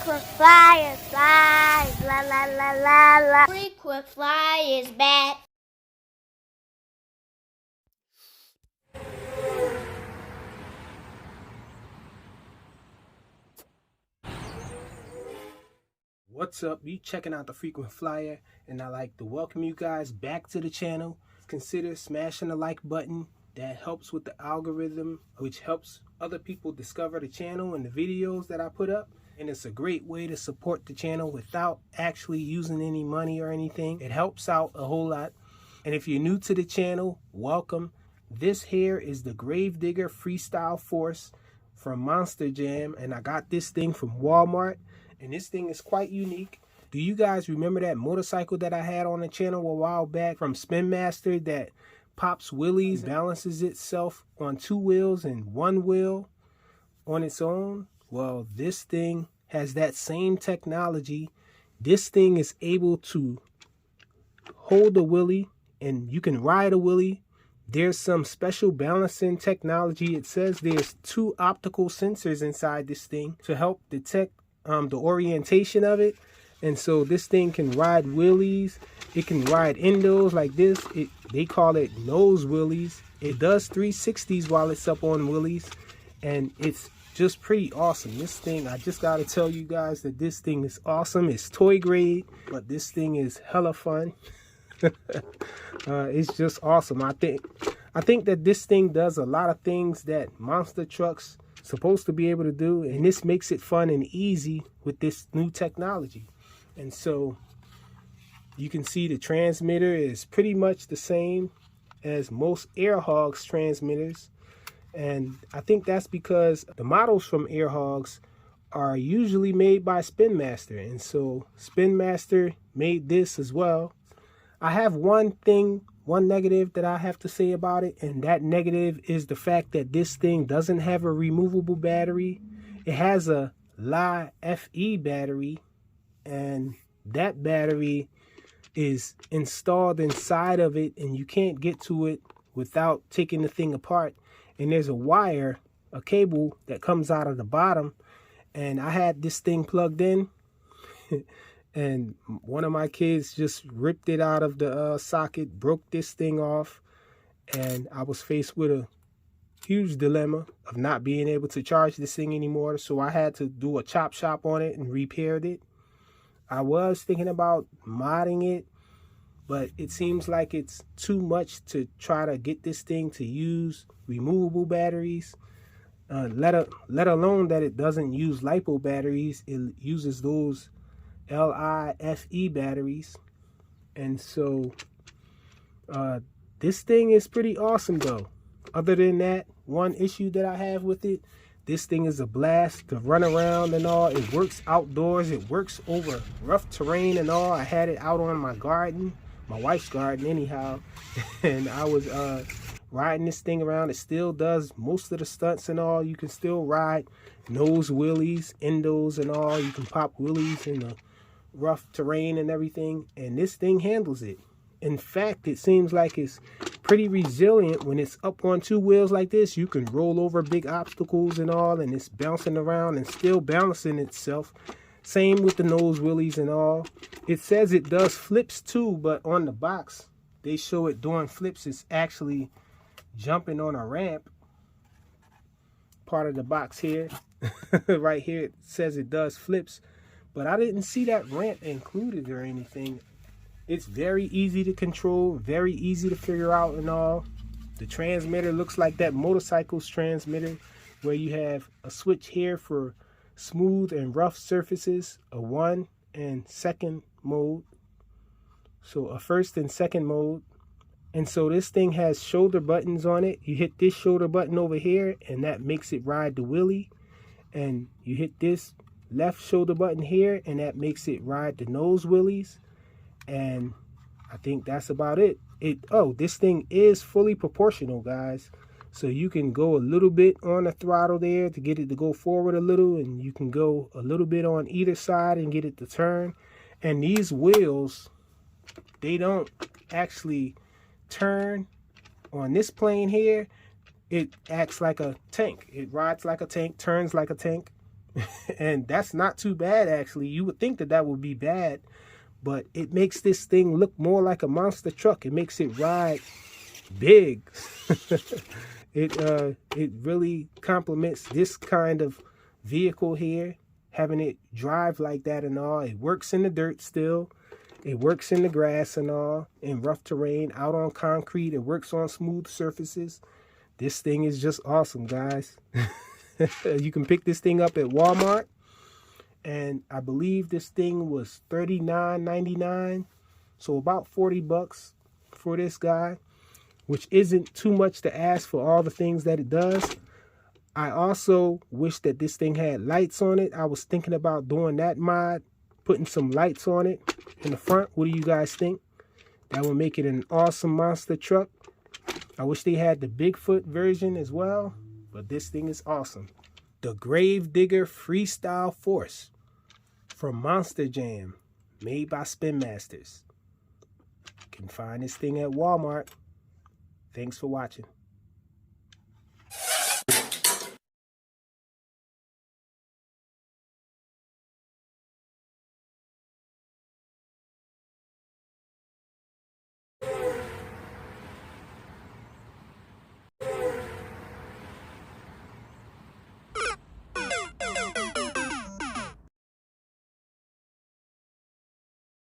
Frequent flyer, flies, la la la la la. Frequent flyer is back. What's up? You checking out the Frequent Flyer, and I'd like to welcome you guys back to the channel. Consider smashing the like button. That helps with the algorithm, which helps other people discover the channel and the videos that I put up. And it's a great way to support the channel without actually using any money or anything. It helps out a whole lot. And if you're new to the channel, welcome. This here is the Gravedigger Freestyle Force from Monster Jam, and I got this thing from Walmart. And this thing is quite unique. Do you guys remember that motorcycle that I had on the channel a while back from Spin Master that pops wheelies, balances itself on 2 wheels and 1 wheel on its own? Well, this thing has that same technology. This thing is able to hold a wheelie and you can ride a wheelie. There's some special balancing technology. It says there's 2 optical sensors inside this thing to help detect the orientation of it. And so this thing can ride wheelies. It can ride endos like this. They call it nose wheelies. It does 360s while it's up on wheelies, and it's just pretty awesome. This thing, I just got to tell you guys that this thing is awesome. It's toy grade, but this thing is hella fun. It's just awesome. I think that this thing does a lot of things that monster trucks supposed to be able to do, and this makes it fun and easy with this new technology. And so you can see the transmitter is pretty much the same as most Air Hogs transmitters, and I think that's because the models from Air Hogs are usually made by Spin Master, and so Spin Master made this as well. I have one negative that I have to say about it, and that negative is the fact that this thing doesn't have a removable battery. It has a Li-FE battery, and that battery is installed inside of it, and you can't get to it without taking the thing apart. And there's a wire, a cable that comes out of the bottom, and I had this thing plugged in and one of my kids just ripped it out of the socket, broke this thing off, and I was faced with a huge dilemma of not being able to charge this thing anymore. So I had to do a chop shop on it and repaired it. I was thinking about modding it, but it seems like it's too much to try to get this thing to use removable batteries. Let alone that it doesn't use LiPo batteries. It uses those Li-FE batteries. And so this thing is pretty awesome though. Other than that, one issue that I have with it, this thing is a blast to run around and all. It works outdoors. It works over rough terrain and all. I had it out on my garden, my wife's garden anyhow, and I was riding this thing around. It still does most of the stunts and all. You can still ride nose wheelies, endos and all. You can pop wheelies in the rough terrain and everything, and this thing handles it. In fact, it seems like it's pretty resilient when it's up on 2 wheels like this. You can roll over big obstacles and all, and it's bouncing around and still balancing itself. Same with the nose wheelies and all. It says it does flips too, but on the box they show it doing flips. It's actually jumping on a ramp. Part of the box here right here, it says it does flips, but I didn't see that ramp included or anything. It's very easy to control, very easy to figure out and all. The transmitter looks like that motorcycle's transmitter, where you have a switch here for smooth and rough surfaces, a 1 and 2nd mode, so a 1st and 2nd mode. And so this thing has shoulder buttons on it. You hit this shoulder button over here, and that makes it ride the wheelie. And you hit this left shoulder button here, and that makes it ride the nose wheelies. And I think that's about it. This thing is fully proportional, guys. So you can go a little bit on the throttle there to get it to go forward a little, and you can go a little bit on either side and get it to turn. And these wheels, they don't actually turn on this plane here. It acts like a tank. It rides like a tank, turns like a tank. And that's not too bad, actually. You would think that that would be bad, but it makes this thing look more like a monster truck. It makes it ride big. It really complements this kind of vehicle here, having it drive like that and all. It works in the dirt still. It works in the grass and all, in rough terrain, out on concrete. It works on smooth surfaces. This thing is just awesome, guys. You can pick this thing up at Walmart, and I believe this thing was $39.99, so about 40 bucks for this guy, which isn't too much to ask for all the things that it does. I also wish that this thing had lights on it. I was thinking about doing that mod, putting some lights on it in the front. What do you guys think? That would make it an awesome monster truck. I wish they had the Bigfoot version as well, but this thing is awesome. The Gravedigger Freestyle Force from Monster Jam, made by Spin Masters. You can find this thing at Walmart. Thanks for watching.